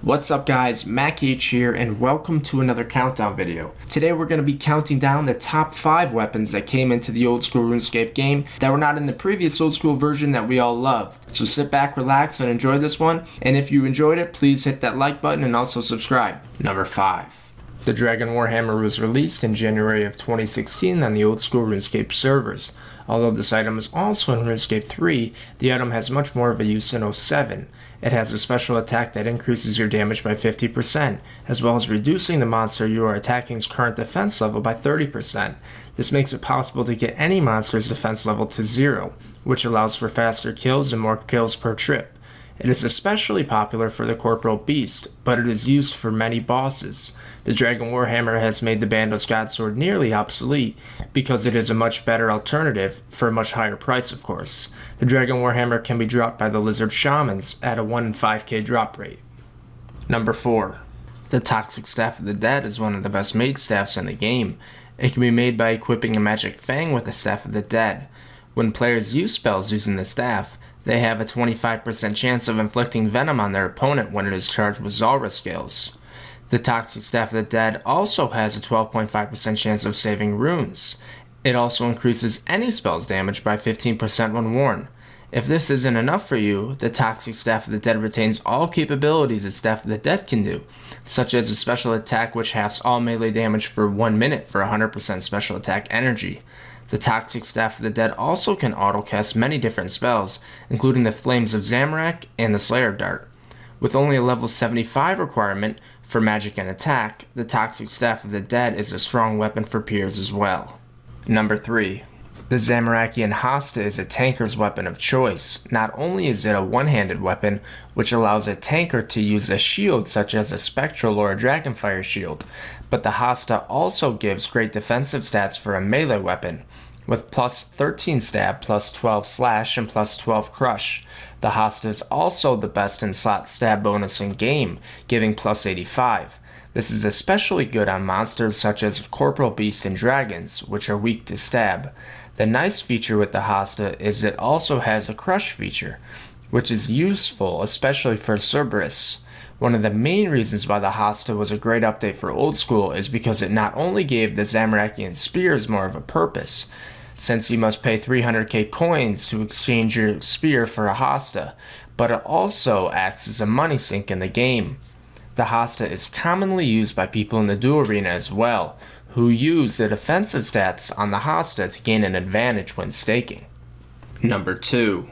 What's up guys, Mac H here and welcome to another countdown video. Today we're going to be counting down the top 5 weapons that came into the old school RuneScape game that were not in the previous old school version that we all loved. So sit back, relax and enjoy this one, and if you enjoyed it, please hit that like button and also subscribe. Number 5. The Dragon Warhammer was released in January of 2016 on the old school RuneScape servers. Although this item is also in RuneScape 3, the item has much more of a use in 07. It has a special attack that increases your damage by 50%, as well as reducing the monster you are attacking's current defense level by 30%. This makes it possible to get any monster's defense level to 0, which allows for faster kills and more kills per trip. It is especially popular for the Corporal Beast, but it is used for many bosses. The Dragon Warhammer has made the Bandos Godsword nearly obsolete, because it is a much better alternative for a much higher price, of course. The Dragon Warhammer can be dropped by the Lizard Shamans at a 1 in 5k drop rate. Number 4. The Toxic Staff of the Dead is one of the best made staffs in the game. It can be made by equipping a Magic Fang with the Staff of the Dead. When players use spells using the staff, they have a 25% chance of inflicting venom on their opponent when it is charged with Zulrah skills. The Toxic Staff of the Dead also has a 12.5% chance of saving runes. It also increases any spell's damage by 15% when worn. If this isn't enough for you, the Toxic Staff of the Dead retains all capabilities a Staff of the Dead can do, such as a special attack which halves all melee damage for 1 minute for 100% special attack energy. The Toxic Staff of the Dead also can autocast many different spells, including the Flames of Zamorak and the Slayer Dart. With only a level 75 requirement for magic and attack, the Toxic Staff of the Dead is a strong weapon for peers as well. Number 3. The Zamorakian Hasta is a tanker's weapon of choice. Not only is it a one-handed weapon, which allows a tanker to use a shield such as a Spectral or a Dragonfire shield, but the Hasta also gives great defensive stats for a melee weapon. With plus 13 stab, plus 12 slash, and plus 12 crush. The Hasta is also the best in slot stab bonus in game, giving plus 85. This is especially good on monsters such as Corporal Beast and Dragons, which are weak to stab. The nice feature with the Hasta is it also has a crush feature, which is useful especially for Cerberus. One of the main reasons why the Hasta was a great update for old school is because it not only gave the Zamorakian spears more of a purpose, since you must pay 300k coins to exchange your spear for a Hasta, but it also acts as a money sink in the game. The Hasta is commonly used by people in the duel arena as well, who use the defensive stats on the Hasta to gain an advantage when staking. Number 2.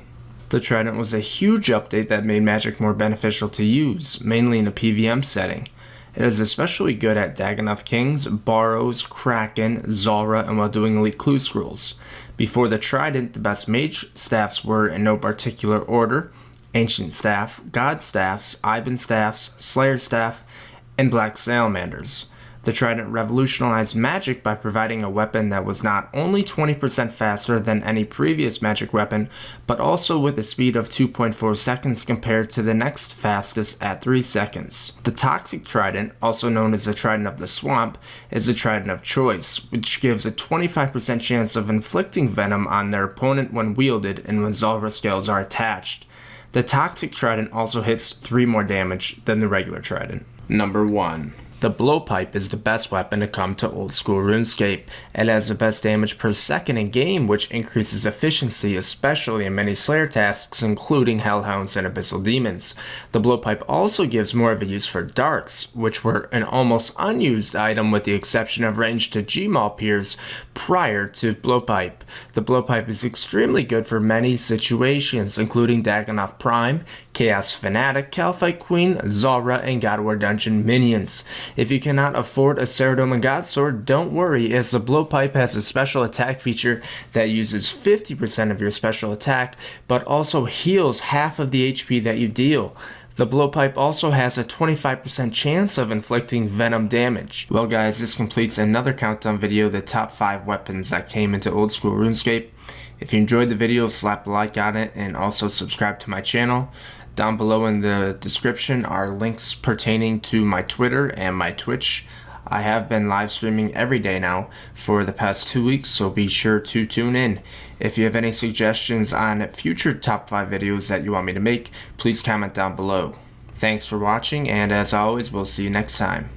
The Trident was a huge update that made magic more beneficial to use, mainly in a PvM setting. It is especially good at Dagannoth Kings, Barrows, Kraken, Zulrah, and while doing elite clue scrolls. Before the Trident, the best mage staffs were, in no particular order, Ancient Staff, God Staffs, Iban Staffs, Slayer Staff, and Black Salamanders. The Trident revolutionized magic by providing a weapon that was not only 20% faster than any previous magic weapon, but also with a speed of 2.4 seconds compared to the next fastest at 3 seconds. The Toxic Trident, also known as the Trident of the Swamp, is a Trident of choice, which gives a 25% chance of inflicting venom on their opponent when wielded and when Zulrah scales are attached. The Toxic Trident also hits 3 more damage than the regular Trident. Number 1. The Blowpipe is the best weapon to come to old school RuneScape. It has the best damage per second in game, which increases efficiency, especially in many Slayer tasks, including Hellhounds and Abyssal Demons. The Blowpipe also gives more of a use for darts, which were an almost unused item with the exception of ranged to Gmaul peers prior to Blowpipe. The Blowpipe is extremely good for many situations, including Dagannoth Prime, Chaos Fanatic, Calphite Queen, Zulrah, and God War Dungeon minions. If you cannot afford a Saradomin Godsword, don't worry, as the Blowpipe has a special attack feature that uses 50% of your special attack, but also heals half of the HP that you deal. The Blowpipe also has a 25% chance of inflicting venom damage. Well guys, this completes another countdown video of the top 5 weapons that came into old school RuneScape. If you enjoyed the video, slap a like on it and also subscribe to my channel. Down below in the description are links pertaining to my Twitter and my Twitch. I have been live streaming every day now for the past 2 weeks, so be sure to tune in. If you have any suggestions on future top 5 videos that you want me to make, please comment down below. Thanks for watching, and as always, we'll see you next time.